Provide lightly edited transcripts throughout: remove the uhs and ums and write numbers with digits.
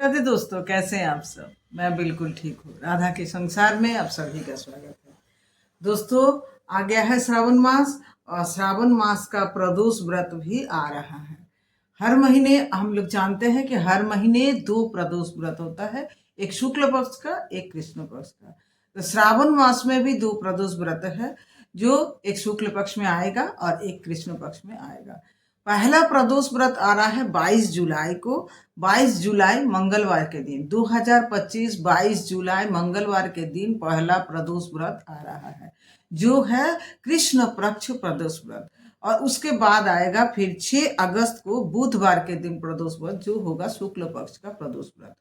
राधे दोस्तों, कैसे हैं आप सब। मैं बिल्कुल ठीक हूँ। राधा के संसार में आप सभी का स्वागत है। दोस्तों, आ गया है श्रावण मास और श्रावण मास का प्रदोष व्रत भी आ रहा है। हर महीने हम लोग जानते हैं कि हर महीने 2 प्रदोष व्रत होता है, एक शुक्ल पक्ष का, एक कृष्ण पक्ष का। तो श्रावण मास में भी 2 प्रदोष व्रत है, जो एक शुक्ल पक्ष में आएगा और एक कृष्ण पक्ष में आएगा। पहला प्रदोष व्रत आ रहा है 22 जुलाई को। 22 जुलाई मंगलवार के दिन 2025 22 जुलाई मंगलवार के दिन पहला प्रदोष व्रत आ रहा है, जो है कृष्ण पक्ष प्रदोष व्रत। और उसके बाद आएगा फिर 6 अगस्त को बुधवार के दिन प्रदोष व्रत, जो होगा शुक्ल पक्ष का प्रदोष व्रत।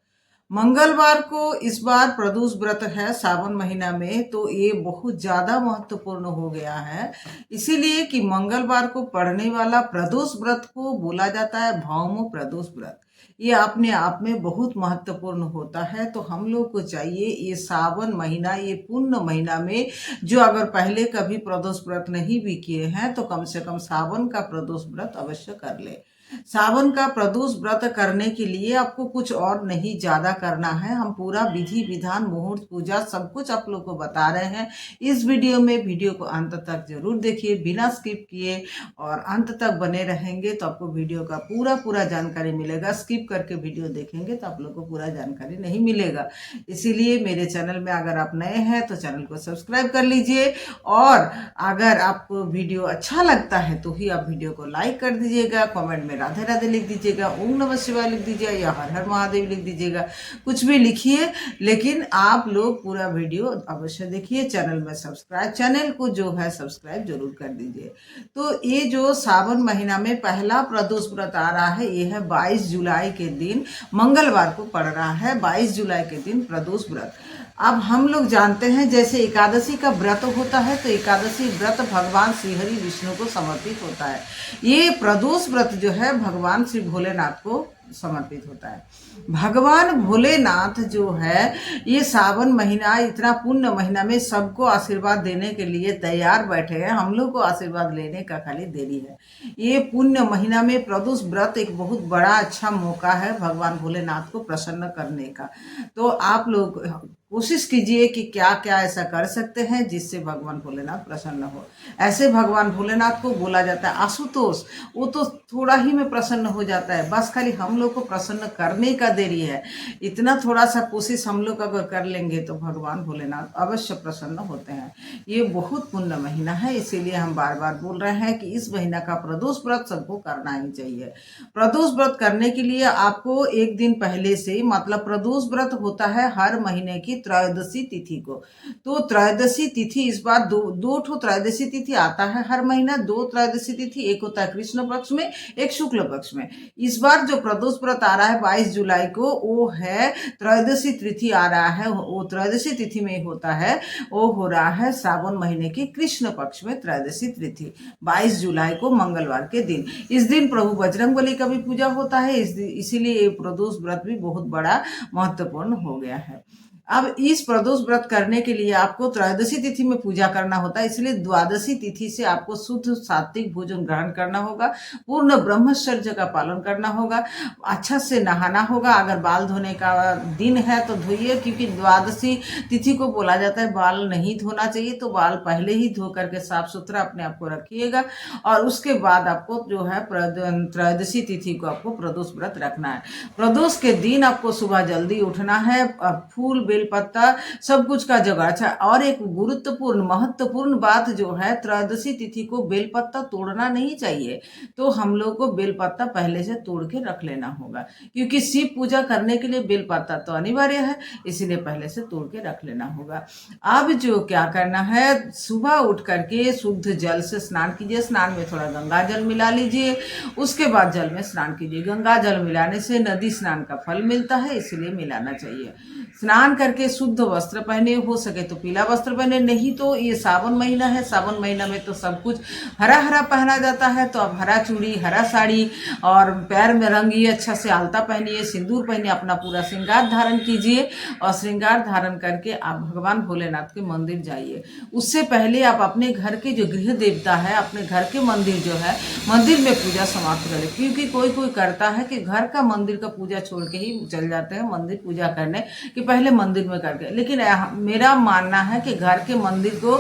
मंगलवार को इस बार प्रदोष व्रत है सावन महीना में, तो ये बहुत ज्यादा महत्वपूर्ण हो गया है। इसीलिए कि मंगलवार को पड़ने वाला प्रदोष व्रत को बोला जाता है भौम प्रदोष व्रत। ये अपने आप में बहुत महत्वपूर्ण होता है। तो हम लोग को चाहिए ये सावन महीना, ये पुण्य महीना में जो अगर पहले कभी प्रदोष व्रत नहीं भी किए हैं, तो कम से कम सावन का प्रदोष व्रत अवश्य कर ले। सावन का प्रदोष व्रत करने के लिए आपको कुछ और नहीं ज्यादा करना है। हम पूरा विधि विधान, मुहूर्त, पूजा सब कुछ आप लोग को बता रहे हैं इस वीडियो में। वीडियो को अंत तक जरूर देखिए, बिना स्किप किए, और अंत तक बने रहेंगे तो आपको वीडियो का पूरा जानकारी मिलेगा। स्किप करके वीडियो देखेंगे तो आप लोग को पूरा जानकारी नहीं मिलेगा। इसीलिए मेरे चैनल में अगर आप नए हैं तो चैनल को सब्सक्राइब कर लीजिए, और अगर आपको वीडियो अच्छा लगता है तो ही आप वीडियो को लाइक कर दीजिएगा। कमेंट में राधे राधे लिख दीजिएगा, ओम नमः शिवाय लिख दीजिएगा, या हर हर महादेव लिख दीजिएगा। कुछ भी लिखिए, लेकिन आप लोग पूरा वीडियो अवश्य देखिए। चैनल को जो है सब्सक्राइब जरूर कर दीजिए। तो ये जो सावन महीना में पहला प्रदोष व्रत आ रहा है, ये है 22 जुलाई के दिन, मंगलवार को पड़ रहा है। 22 जुलाई के दिन प्रदोष व्रत। अब हम लोग जानते हैं जैसे एकादशी का व्रत होता है, तो एकादशी व्रत भगवान श्री हरि विष्णु को समर्पित होता है। ये प्रदोष व्रत जो है भगवान श्री भोलेनाथ को समर्पित होता है। भगवान भोलेनाथ जो है ये सावन महीना, इतना पुण्य महीना में सबको आशीर्वाद देने के लिए तैयार बैठे हैं। हम लोग को आशीर्वाद लेने का खाली देरी है। ये पुण्य महीना में प्रदोष व्रत एक बहुत बड़ा अच्छा मौका है भगवान भोलेनाथ को प्रसन्न करने का। तो आप लोग कोशिश कीजिए कि क्या क्या ऐसा कर सकते हैं जिससे भगवान भोलेनाथ प्रसन्न हो। ऐसे भगवान भोलेनाथ को बोला जाता है आशुतोष। वो तो थोड़ा ही में प्रसन्न हो जाता है, बस खाली हम लोग को प्रसन्न करने का देरी है। इतना थोड़ा सा कोशिश हम लोग अगर कर लेंगे तो भगवान भोलेनाथ अवश्य प्रसन्न होते हैं। ये बहुत पुण्य महीना है, इसीलिए हम बार बार बोल रहे हैं कि इस महीना का प्रदोष व्रत सबको करना ही चाहिए। प्रदोष व्रत करने के लिए आपको एक दिन पहले से, मतलब प्रदोष व्रत होता है हर महीने की त्रयोदशी तिथि को। तो त्रयोदशी तिथि इस बार दो ठो त्रयोदशी तिथि आता है हर महीना। 2 त्रयोदशी तिथि, एक होता है कृष्ण पक्ष में, एक शुक्ल पक्ष में। इस बार जो प्रदोष व्रत आ रहा है 22 जुलाई को, वो है त्रयोदशी तिथि आ रहा है। वो त्रयोदशी तिथि में होता है, वो हो रहा है श्रावण महीने की कृष्ण पक्ष में त्रयोदशी तिथि 22 जुलाई को मंगलवार के दिन। इस दिन प्रभु बजरंगबली का भी पूजा होता है, इसीलिए ये प्रदोष व्रत भी बहुत बड़ा महत्वपूर्ण हो गया है। अब इस प्रदोष व्रत करने के लिए आपको त्रयोदशी तिथि में पूजा करना होता है, इसलिए द्वादशी तिथि से आपको शुद्ध सात्विक भोजन ग्रहण करना होगा, पूर्ण ब्रह्मचर्य का पालन करना होगा, अच्छा से नहाना होगा। अगर बाल धोने का दिन है तो धोइए, क्योंकि द्वादशी तिथि को बोला जाता है बाल नहीं धोना चाहिए, तो बाल पहले ही धो करके साफ सुथरा अपने आप को रखिएगा। और उसके बाद आपको जो है त्रयोदशी तिथि को आपको प्रदोष व्रत रखना है। प्रदोष के दिन आपको सुबह जल्दी उठना है, फूल बेल पत्ता सब कुछ का जुगाड़। अच्छा, और एक गुरुत्वपूर्ण महत्वपूर्ण बात जो है, त्रयोदशी तिथि को बेलपत्ता तोड़ना नहीं चाहिए। तो हम लोग को बेलपत्ता पहले से तोड़ के रख लेना होगा, क्योंकि शिव पूजा करने के लिए बेलपत्ता तो अनिवार्य है, इसीलिए पहले से तोड़ के रख लेना होगा। अब जो क्या करना है, सुबह उठ करके शुद्ध जल से स्नान कीजिए। स्नान में थोड़ा गंगा जल मिला लीजिए, उसके बाद जल में स्नान कीजिए। गंगा जल मिलाने से नदी स्नान का फल मिलता है, इसलिए मिलाना चाहिए। स्नान करके शुद्ध वस्त्र पहने, हो सके तो पीला वस्त्र पहने, नहीं तो ये सावन महीना है, सावन महीना में तो सब कुछ हरा हरा पहना जाता है, तो आप हरा चूड़ी, हरा साड़ी और पैर में रंगिए, अच्छा से आलता पहनिए, सिंदूर पहनिए, अपना पूरा श्रृंगार धारण कीजिए और श्रृंगार धारण करके आप भगवान भोलेनाथ के मंदिर जाइए। उससे पहले आप अपने घर के जो गृह देवता है, अपने घर के मंदिर जो है, मंदिर में पूजा समाप्त करें, क्योंकि कोई कोई करता है कि घर का मंदिर का पूजा छोड़ के ही चल जाते हैं मंदिर पूजा करने कि पहले मंदिर में करके, लेकिन मेरा मानना है कि घर के मंदिर को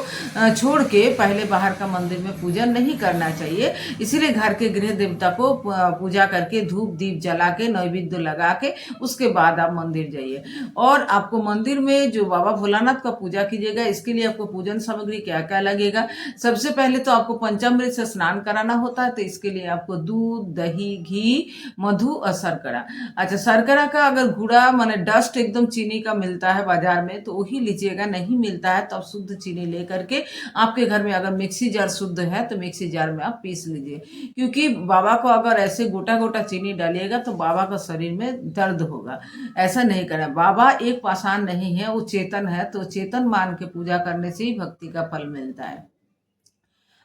छोड़ के पहले बाहर का मंदिर में पूजा नहीं करना चाहिए। इसीलिए घर के गृह देवता को पूजा करके धूप दीप जला के नैवेद्य लगा के उसके बाद आप मंदिर जाइए। और आपको मंदिर में जो बाबा भोलानाथ का पूजा कीजिएगा, इसके लिए आपको पूजन सामग्री क्या क्या लगेगा। सबसे पहले तो आपको पंचामृत से स्नान कराना होता है, तो इसके लिए आपको दूध, दही, घी, मधु और शर्करा। अच्छा, शर्करा का अगर गुड़ा माने डस्ट एकदम चीनी का मिलता है बाजार में तो वही लीजिएगा, नहीं मिलता है तो आप शुद्ध चीनी ले करके आपके घर में अगर मिक्सी जार शुद्ध है तो मिक्सी जार में आप पीस लीजिए, क्योंकि बाबा को अगर ऐसे गोटा गोटा चीनी डालिएगा तो बाबा का शरीर में दर्द होगा। ऐसा नहीं करना। बाबा एक पाषाण नहीं है, वो चेतन है, तो चेतन मान के पूजा करने से ही भक्ति का फल मिलता है।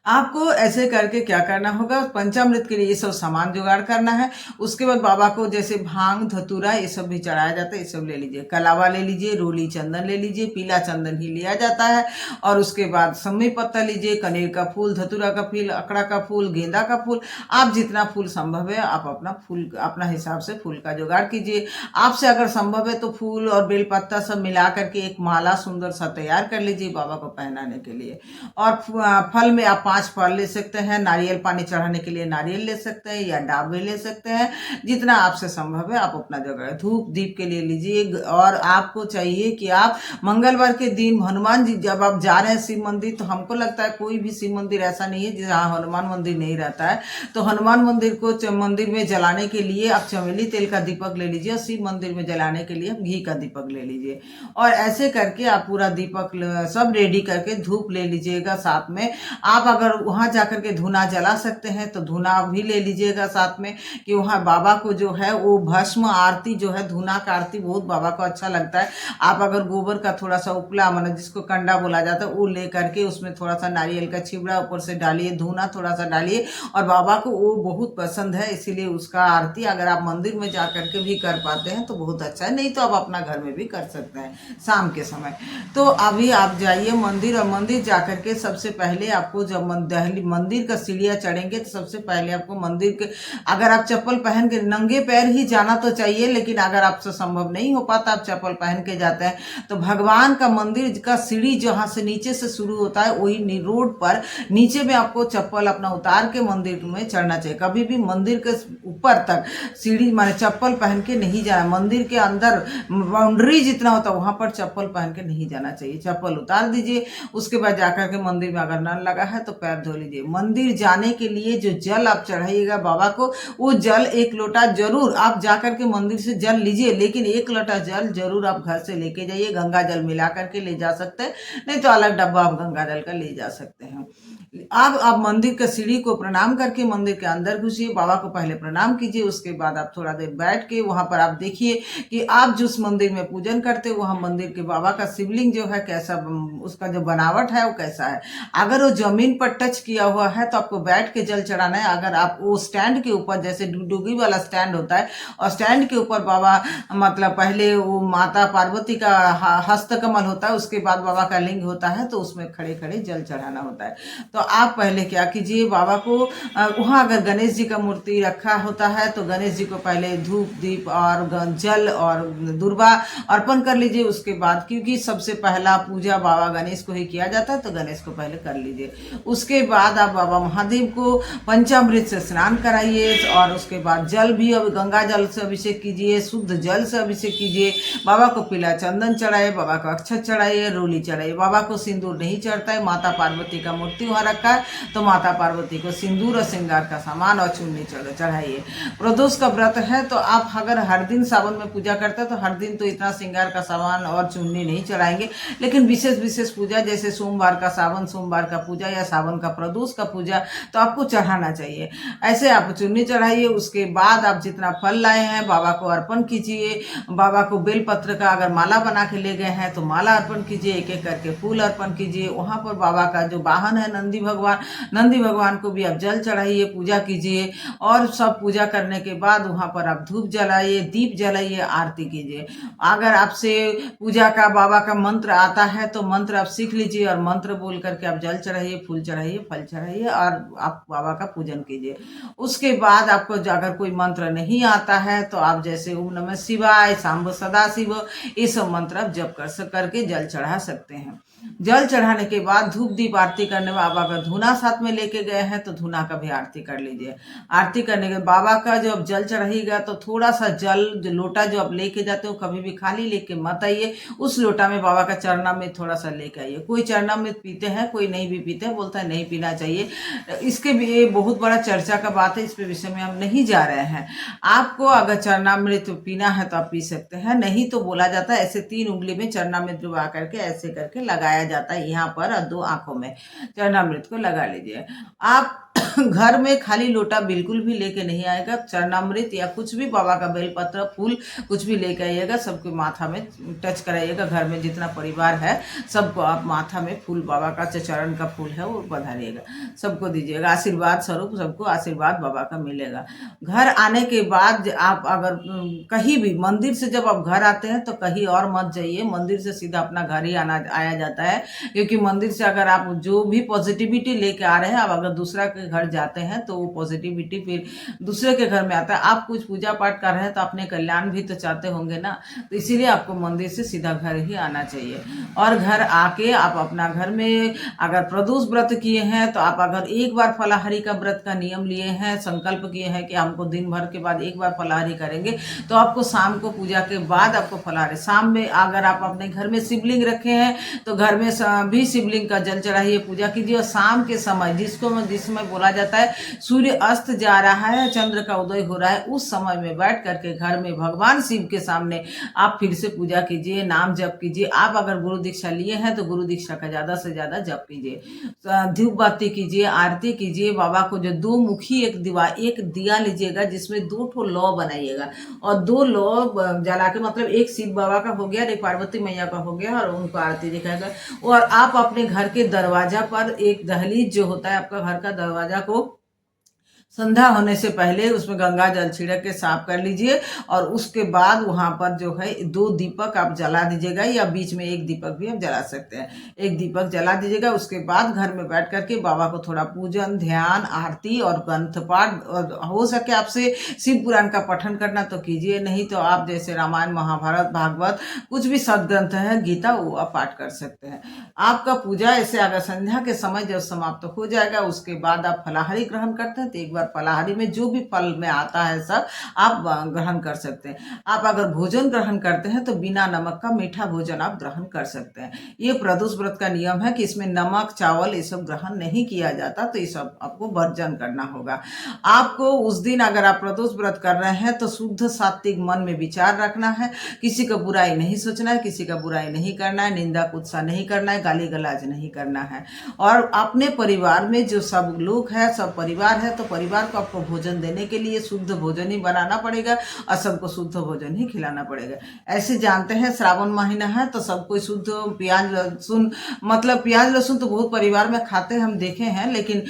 आपको ऐसे करके क्या करना होगा, पंचामृत के लिए ये सब सामान जुगाड़ करना है। उसके बाद बाबा को जैसे भांग, धतूरा ये सब भी चढ़ाया जाता है, ये सब ले लीजिए। कलावा ले लीजिए, रोली चंदन ले लीजिए, पीला चंदन ही लिया जाता है। और उसके बाद सम्मी पत्ता लीजिए, कनेर का फूल, धतूरा का फूल, अकड़ा का फूल, गेंदा का फूल, आप जितना फूल संभव है आप अपना फूल अपना हिसाब से फूल का जुगाड़ कीजिए। आपसे अगर संभव है तो फूल और बेलपत्ता सब मिला करके एक माला सुंदर सा तैयार कर लीजिए बाबा को पहनाने के लिए। और फल में आप 5 फल ले सकते हैं, नारियल पानी चढ़ाने के लिए नारियल ले सकते हैं या डाब भी ले सकते हैं, जितना आपसे संभव है आप अपना जगह। धूप दीप के लिए लीजिए। और आपको चाहिए कि आप मंगलवार के दिन हनुमान जी, जब आप जा रहे हैं शिव मंदिर, तो हमको लगता है कोई भी शिव मंदिर ऐसा नहीं है जहाँ हनुमान मंदिर नहीं रहता है, तो हनुमान मंदिर को मंदिर में जलाने के लिए आप चमेली तेल का दीपक ले लीजिए और शिव मंदिर में जलाने के लिए आप घी का दीपक ले लीजिए। और ऐसे करके आप पूरा दीपक सब रेडी करके धूप ले लीजिएगा साथ में। आप अगर वहाँ जाकर के धुना जला सकते हैं तो धुना भी ले लीजिएगा साथ में, कि वहाँ बाबा को जो है वो भस्म आरती जो है, धुना का आरती बहुत बाबा को अच्छा लगता है। आप अगर गोबर का थोड़ा सा उपला माना जिसको कंडा बोला जाता है वो ले करके उसमें थोड़ा सा नारियल का छिबड़ा ऊपर से डालिए, धुना थोड़ा सा डालिए, और बाबा को वो बहुत पसंद है, इसीलिए उसका आरती अगर आप मंदिर में जा करके भी कर पाते हैं तो बहुत अच्छा है, नहीं तो आप अपना घर में भी कर सकते हैं शाम के समय। तो अभी आप जाइए मंदिर, और मंदिर जा करके सबसे पहले आपको जब मंदिर का सीढ़ियाँ चढ़ेंगे तो सबसे पहले आपको मंदिर के, अगर आप चप्पल पहन के नंगे पैर ही जाना तो चाहिए, लेकिन अगर आपसे संभव नहीं हो पाता आप चप्पल पहन के जाते हैं, तो भगवान का मंदिर का सीढ़ी जहाँ से नीचे से शुरू होता है वही रोड पर नीचे में आपको चप्पल अपना उतार के मंदिर में चढ़ना चाहिए। कभी भी मंदिर के ऊपर तक सीढ़ी माने चप्पल पहन के नहीं जाना। मंदिर के अंदर बाउंड्री जितना होता है वहाँ पर चप्पल पहन के नहीं जाना चाहिए, चप्पल उतार दीजिए। उसके बाद जाकर के मंदिर में अगर नल लगा है तो पैर धो लीजिए। मंदिर जाने के लिए जो जल आप चढ़ाइएगा बाबा को, वो जल 1 लोटा जरूर आप जाकर के मंदिर से जल लीजिए, लेकिन 1 लोटा जल जरूर आप घर से लेके जाइए। गंगा जल मिला करके ले जा सकते हैं, नहीं तो अलग डब्बा आप गंगा जल का ले जा सकते हैं। अब आप मंदिर के सीढ़ी को प्रणाम करके मंदिर के अंदर घुसिए, बाबा को पहले प्रणाम कीजिए। उसके बाद आप थोड़ा देर बैठ के वहाँ पर आप देखिए कि आप जिस मंदिर में पूजन करते हो वहाँ मंदिर के बाबा का शिवलिंग जो है कैसा, उसका जो बनावट है वो कैसा है। अगर वो जमीन पर टच किया हुआ है तो आपको बैठ के जल चढ़ाना है। अगर आप वो स्टैंड के ऊपर, जैसे डुगी वाला स्टैंड होता है, और स्टैंड के ऊपर बाबा मतलब पहले वो माता पार्वती का हस्तकमल होता है, उसके बाद बाबा का लिंग होता है, तो उसमें खड़े खड़े जल चढ़ाना होता है। तो आप पहले क्या कीजिए, बाबा को वहाँ अगर गणेश जी का मूर्ति रखा होता है तो गणेश जी को पहले धूप दीप और जल और दुर्वा अर्पण कर लीजिए। उसके बाद, क्योंकि सबसे पहला पूजा बाबा गणेश को ही किया जाता है, तो गणेश को पहले कर लीजिए। उसके बाद आप बाबा महादेव को पंचामृत से स्नान कराइए, और उसके बाद जल भी गंगा जल से अभिषेक कीजिए, शुद्ध जल से अभिषेक कीजिए। बाबा को पीला चंदन चढ़ाइए, बाबा को अक्षत चढ़ाइए, रोली चढ़ाइए। बाबा को सिंदूर नहीं चढ़ता है, माता पार्वती का मूर्ति वहाँ रखा है तो माता पार्वती को सिंदूर और श्रृंगार का सामान और चुन्नी चढ़ाइए। प्रदोष का व्रत है तो आप अगर हर दिन सावन में पूजा करते हैं तो हर दिन तो इतना श्रृंगार का सामान और चुन्नी नहीं चढ़ाएंगे, लेकिन विशेष विशेष पूजा जैसे सोमवार का सावन सोमवार का पूजा या सावन श्रावण का प्रदोष का पूजा तो आपको चढ़ाना चाहिए। ऐसे आप चुन्नी चढ़ाइए, उसके बाद आप जितना फल लाए हैं बाबा को अर्पण कीजिए। बाबा को बेलपत्र का अगर माला बना के ले गए हैं तो माला अर्पण कीजिए, एक एक करके फूल अर्पण कीजिए। वहाँ पर बाबा का जो वाहन है नंदी भगवान को भी आप जल चढ़ाइए, पूजा कीजिए। और सब पूजा करने के बाद वहाँ पर आप धूप जलाइए, दीप जलाइए, आरती कीजिए। अगर आपसे पूजा का बाबा का मंत्र आता है तो मंत्र आप सीख लीजिए और मंत्र बोल करके आप जल चढ़ाइए, फूल चढ़ाइए, फल चढ़ाइए और आप बाबा का पूजन कीजिए। उसके बाद आपको अगर कोई मंत्र नहीं आता है तो आप जैसे ओम नमः शिवाय, सांब सदा शिव, ये सब मंत्र आप जप करके जल चढ़ा सकते हैं। जल चढ़ाने के बाद धूप दीप आरती करने में बाबा का धुना साथ में लेके गए हैं तो धुना का भी आरती कर लीजिए। आरती करने के बाबा का जो अब जल चढ़ाइएगा तो थोड़ा सा जल जो लोटा जो आप लेके जाते हो कभी भी खाली लेके मत आइए, उस लोटा में बाबा का चरणामृत थोड़ा सा लेके आइए। कोई चरणामृत पीते हैं, कोई नहीं भी पीते हैं, बोलता है नहीं पीना चाहिए। इसके भी ये बहुत बड़ा चर्चा का बात है, इस पे विषय में हम नहीं जा रहे हैं। आपको अगर चरणामृत पीना है तो आप पी सकते हैं, नहीं तो बोला जाता है ऐसे 3 उंगली में चरणामृत डुबा करके ऐसे करके लगाया जाता है यहाँ पर और 2 आंखों में चरणामृत को लगा लीजिए। आप घर में खाली लोटा बिल्कुल भी लेके नहीं आएगा, चरणामृत या कुछ भी बाबा का बेलपत्र फूल कुछ भी लेके आइएगा, सबके माथा में टच कराइएगा। घर में जितना परिवार है सबको आप माथा में फूल बाबा का चरण का फूल है वो बधाइएगा, सबको दीजिएगा। आशीर्वाद स्वरूप सबको आशीर्वाद बाबा का मिलेगा। घर आने के बाद आप अगर कहीं भी मंदिर से जब आप घर आते हैं तो कहीं और मत जाइए, मंदिर से सीधा अपना घर ही आया जाता है। क्योंकि मंदिर से अगर आप जो भी पॉजिटिविटी लेके आ रहे हैं, आप अगर दूसरा के घर जाते हैं तो वो पॉजिटिविटी फिर दूसरे के घर में आता है। आप कुछ पूजा पाठ कर रहे हैं तो अपने कल्याण भी तो चाहते होंगे ना, तो इसीलिए आपको मंदिर से सीधा घर ही आना चाहिए। और घर आके आप अपना घर में अगर प्रदोष व्रत किए हैं तो आप अगर एक बार फलाहारी का व्रत का नियम लिए हैं, संकल्प किए हैं कि हमको दिन भर के बाद एक बार फलाहारी करेंगे, तो आपको शाम को पूजा के बाद आपको फलाहारी, शाम में अगर आप अपने घर में शिवलिंग रखे हैं तो घर में भी शिवलिंग का जल चढ़ाइए, पूजा कीजिए। और शाम के समय जिसमें बोला जाता है सूर्य अस्त जा रहा है, चंद्र का उदय हो रहा है, उस समय में बैठ करके घर में भगवान शिव के सामने आप फिर से पूजा कीजिए, नाम जप कीजिए। आप अगर गुरु दीक्षा लिए हैं तो गुरु दीक्षा का ज्यादा से ज्यादा जप कीजिए, धूप बत्ती कीजिए, आरती कीजिए। बाबा को जो 2 मुखी एक दिया लीजिएगा जिसमें 2 ठो लौ बनाइएगा और 2 लौ जला के, मतलब एक शिव बाबा का हो गया, एक पार्वती मैया का हो गया और उनको आरती दिखाएगा। और आप अपने घर के दरवाजा पर एक दहलीज जो होता है आपका घर का दरवाजा को संध्या होने से पहले उसमें गंगा जल छिड़क के साफ कर लीजिए। और उसके बाद वहां पर जो है 2 दीपक आप जला दीजिएगा, या बीच में 1 दीपक भी आप जला सकते हैं। 1 दीपक जला दीजिएगा। उसके बाद घर में बैठ करके बाबा को थोड़ा पूजन, ध्यान, आरती और ग्रंथ पाठ, और हो सके आपसे शिव पुराण का पठन करना तो कीजिए, नहीं तो आप जैसे रामायण, महाभारत, भागवत, कुछ भी सदग्रंथ है, गीता, वो आप पाठ कर सकते हैं। आपका पूजा ऐसे अगर संध्या के समय जब समाप्त हो जाएगा उसके बाद आप फलाहारी ग्रहण करते हैं तो एक बार फलाहारी में जो भी फल में आता है सब आप ग्रहण कर सकते हैं। आप अगर भोजन ग्रहण करते हैं तो बिना नमक का मीठा भोजन आप ग्रहण कर सकते हैं। ये प्रदोष व्रत का नियम है कि इसमें नमक, चावल ये सब ग्रहण नहीं किया जाता, तो ये सब आपको वर्जन करना होगा। आपको उस दिन अगर आप प्रदोष व्रत कर रहे हैं तो शुद्ध सात्विक मन में विचार रखना है, किसी का बुराई नहीं सोचना है, किसी का बुराई नहीं करना है, निंदा कुत्सा नहीं करना है, गाली गलौज नहीं करना है। और अपने परिवार में जो सब लोग हैं, सब परिवार है, तो परिवार को आपको भोजन देने के लिए शुद्ध भोजन ही बनाना पड़ेगा और सबको शुद्ध भोजन ही खिलाना पड़ेगा। ऐसे जानते हैं श्रावण महीना है तो सबको शुद्ध प्याज लहसुन, मतलब प्याज लहसुन तो बहुत परिवार में खाते हैं, हम देखे हैं, लेकिन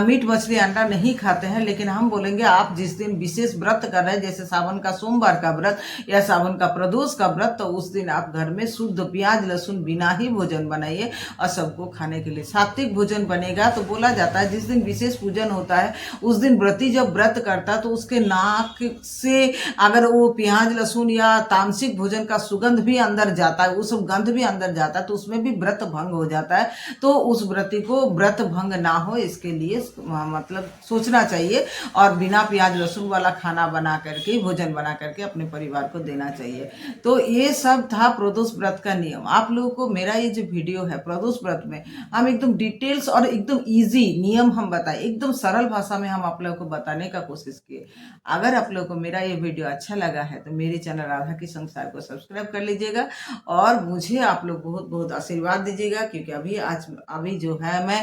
मीट मछली अंडा नहीं खाते हैं। लेकिन हम बोलेंगे आप जिस दिन विशेष व्रत कर रहे हैं, जैसे सावन का सोमवार का व्रत या सावन का प्रदोष का व्रत, तो उस दिन आप घर में शुद्ध प्याज लहसुन बिना ही भोजन बनाइए और सबको खाने के लिए सात्विक भोजन बनेगा। तो बोला जाता है जिस दिन विशेष पूजन होता है उस दिन व्रती जब व्रत करता है तो उसके नाक से अगर वो प्याज लहसुन या तामसिक भोजन का सुगंध भी अंदर जाता है, वो सब गंध भी अंदर जाता है, तो उसमें भी व्रत भंग हो जाता है। तो उस व्रती को व्रत भंग ना हो इसके लिए मतलब सोचना चाहिए और बिना प्याज लहसुन वाला खाना बना करके, भोजन बना करके अपने परिवार को देना चाहिए। तो ये सब था प्रदोष व्रत का नियम। आप लोगों को मेरा ये जो वीडियो है प्रदोष व्रत में हम एकदम डिटेल्स और एकदम ईजी नियम हम बताए, एकदम सरल भाषा में हम आप लोगों को बताने का कोशिश किए। अगर आप लोगों को मेरा ये वीडियो अच्छा लगा है तो मेरे चैनल राधा की संसार को सब्सक्राइब कर लीजिएगा और मुझे आप लोग बहुत बहुत आशीर्वाद दीजिएगा, क्योंकि अभी जो है मैं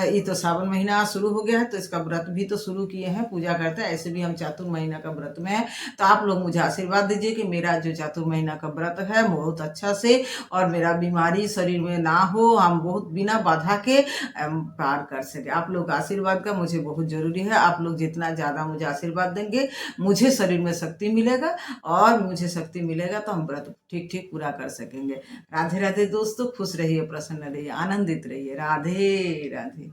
ये तो सावन महीना शुरू हो गया है तो इसका व्रत भी तो शुरू किए हैं, पूजा करते हैं। ऐसे भी हम चातुर महीना का व्रत में है, तो आप लोग मुझे आशीर्वाद दीजिए कि मेरा जो चातुर महीना का व्रत है बहुत अच्छा से और मेरा बीमारी शरीर में ना हो, हम बहुत बिना बाधा के पार कर सके। आप लोग आशीर्वाद का मुझे बहुत जरूरी है। आप लोग जितना ज़्यादा मुझे आशीर्वाद देंगे मुझे शरीर में शक्ति मिलेगा और मुझे शक्ति मिलेगा तो हम व्रत ठीक ठीक पूरा कर सकेंगे। राधे राधे दोस्तों, खुश रहिए, प्रसन्न रहिए, आनंदित रहिए। राधे राधे।